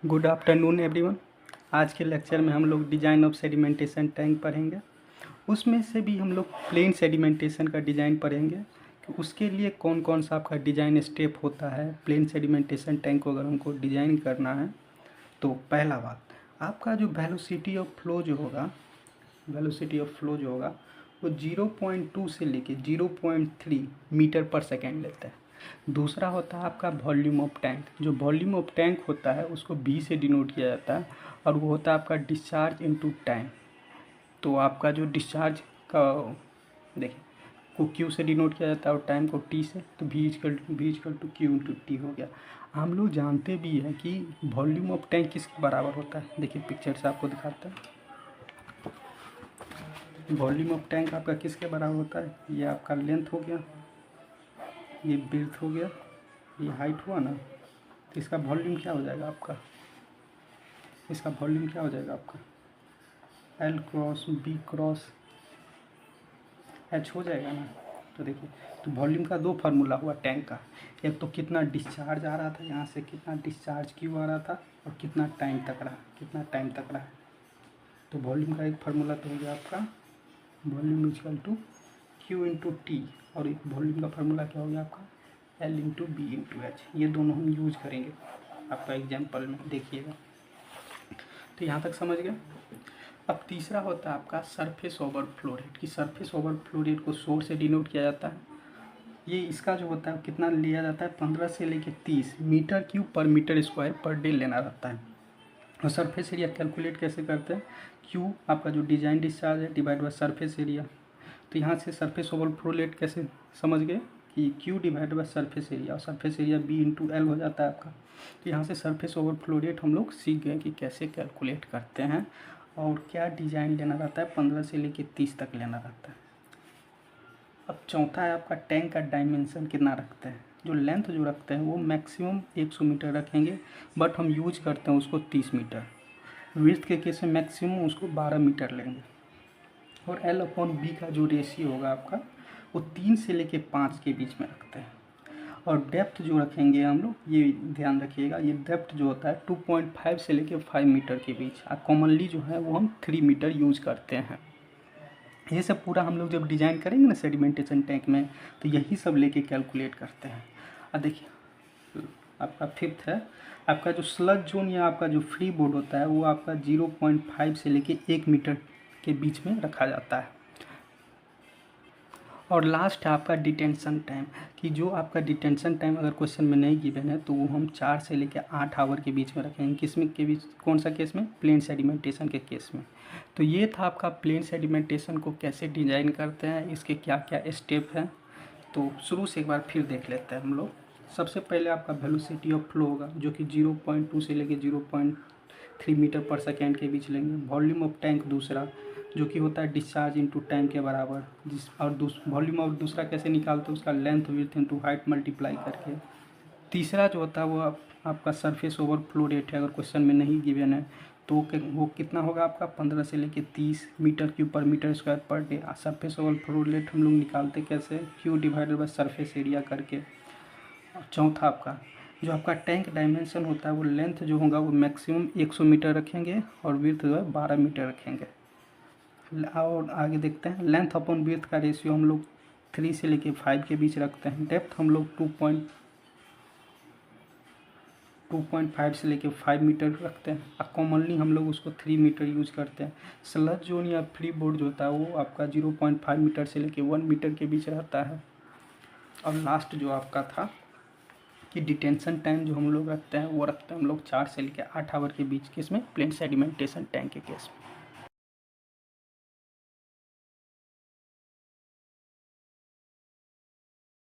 Good afternoon everyone. आज के lecture में हम लोग डिज़ाइन ऑफ सेडिमेंटेशन टैंक पढ़ेंगे। उसमें से भी हम लोग प्लेन सेडिमेंटेशन का डिज़ाइन पढ़ेंगे कि उसके लिए कौन कौन सा आपका डिज़ाइन स्टेप होता है। प्लेन सेडिमेंटेशन टैंक को अगर हमको डिज़ाइन करना है तो पहला बात, आपका जो वेलोसिटी ऑफ फ्लो जो होगा वो 0.2 से लेके 0.3 मीटर पर सेकेंड लेता है। दूसरा होता है आपका वॉल्यूम ऑफ टैंक। जो वॉल्यूम ऑफ टैंक होता है उसको V से डिनोट किया जाता है और वो होता है आपका डिस्चार्ज इनटू टाइम। तो आपका जो डिस्चार्ज का देखिए को Q से डिनोट किया जाता है और टाइम को T से, तो V equal to Q into T हो गया। हम लोग जानते भी हैं कि वॉल्यूम ऑफ टैंक किसके बराबर होता है। देखिए पिक्चर से आपको दिखाता है। वॉल्यूम ऑफ टैंक आपका किसके बराबर होता है। ये आपका लेंथ हो गया, ये विड्थ हो गया, ये हाइट हुआ ना, तो इसका वॉल्यूम क्या हो जाएगा आपका, L cross B cross H हो जाएगा ना। तो देखिए, तो वॉल्यूम का दो फार्मूला हुआ टैंक का। एक तो कितना डिस्चार्ज आ रहा था, यहाँ से कितना डिस्चार्ज क्यों आ रहा था और कितना टाइम तक रहा। तो वॉल्यूम का एक फार्मूला तो हो गया आपका volume equal to Q into T, और एक वॉल्यूम का फार्मूला क्या हो गया आपका L into B into H. ये दोनों हम यूज करेंगे आपका एग्जाम्पल में, देखिएगा। तो यहाँ तक समझ गए। अब तीसरा होता है आपका सरफेस ओवरफ्लो रेट। कि सरफेस ओवरफ्लो रेट को सोर्स से डिनोट किया जाता है। ये इसका जो होता है कितना लिया जाता है, 15 से लेके 30 मीटर क्यूब पर मीटर स्क्वायर पर डे लेना रहता है। और सरफेस एरिया कैलकुलेट कैसे करते हैं, क्यू आपका जो डिजाइन डिस्चार्ज है डिवाइड बाय सरफेस एरिया। तो यहाँ से सरफेस ओवरफ्लो रेट कैसे समझ गए कि Q divide by surface area, और surface area B into L हो जाता है आपका। तो यहाँ से सरफेस ओवरफ्लो रेट हम लोग सीख गए कि कैसे कैलकुलेट करते हैं और क्या डिज़ाइन लेना रहता है, 15 से लेके 30 तक लेना रहता है। अब चौथा है आपका टैंक का डायमेंशन कितना रखते हैं। जो लेंथ जो रखते हैं वो मैक्सिमम 100 मीटर रखेंगे, बट हम यूज करते हैं उसको 30 मीटर। विड्थ के केस में मैक्सिमम उसको 12 मीटर लेंगे। और L/B का जो रेशियो होगा आपका वो 3 से लेके 5 के बीच में रखते हैं। और डेप्थ जो रखेंगे हम लोग, ये ध्यान रखिएगा, ये डेप्थ जो होता है 2.5 से लेके 5 मीटर के बीच। कॉमनली जो है वो हम 3 मीटर यूज करते हैं। ये सब पूरा हम लोग जब डिज़ाइन करेंगे ना सेडिमेंटेशन टैंक में, तो यही सब लेके कैलकुलेट करते हैं। अब देखिए आपका फिफ्थ है, आपका जो स्लज जोन या आपका जो फ्री बोर्ड होता है वो आपका 0.5 से लेके 1 मीटर के बीच में रखा जाता है। और लास्ट है आपका डिटेंशन टाइम। कि जो आपका डिटेंशन टाइम अगर क्वेश्चन में नहीं गिवन है तो वो हम 4 से लेकर 8 आवर के बीच में रखेंगे। किसमें के बीच, कौन सा केस में, प्लेन सेडिमेंटेशन के केस में। तो ये था आपका प्लेन सेडिमेंटेशन को कैसे डिजाइन करते हैं, इसके क्या क्या स्टेप हैं। तो शुरू से एक बार फिर देख लेते हैं हम लोग। सबसे पहले आपका वेलोसिटी ऑफ फ्लो होगा जो कि 0.2 से लेकर 0.3 मीटर पर सेकेंड के बीच लेंगे। वॉल्यूम ऑफ टैंक दूसरा जो कि होता है डिस्चार्ज इनटू टाइम के बराबर। और वॉल्यूम ऑफ दूसरा कैसे निकालते हैं, उसका length width into height multiply करके। तीसरा जो होता है वो आपका सरफेस ओवरफ्लो रेट है। अगर क्वेश्चन में नहीं गिवन है तो वो कितना होगा आपका 15 से लेके 30 मीटर क्यूब पर मीटर स्क्वायर पर डे। सरफेस ओवरफ्लो रेट हम लोग निकालते कैसे, Q divided by surface area करके। और चौथा आपका जो आपका टैंक डायमेंशन होता है वो लेंथ जो होगा वो मैक्सिमम 100 मीटर रखेंगे और विड्थ जो है 12 मीटर रखेंगे। और आगे देखते हैं लेंथ अपॉन विड्थ का रेशियो हम लोग 3 से लेके 5 के बीच रखते हैं। डेप्थ हम लोग 2.5 से लेके 5 मीटर रखते हैं। और कॉमनली हम लोग उसको 3 मीटर यूज करते हैं। स्लज जोन या फ्री बोर्ड जो होता है वो आपका 0.5 मीटर से लेके 1 मीटर के बीच रहता है। और लास्ट जो आपका था कि डिटेंशन टाइम जो हम लोग रखते हैं वो रखते हैं हम लोग 4 से लेके 8 आवर के बीच, किसमें, प्लेन सेडिमेंटेशन टैंक के केस में।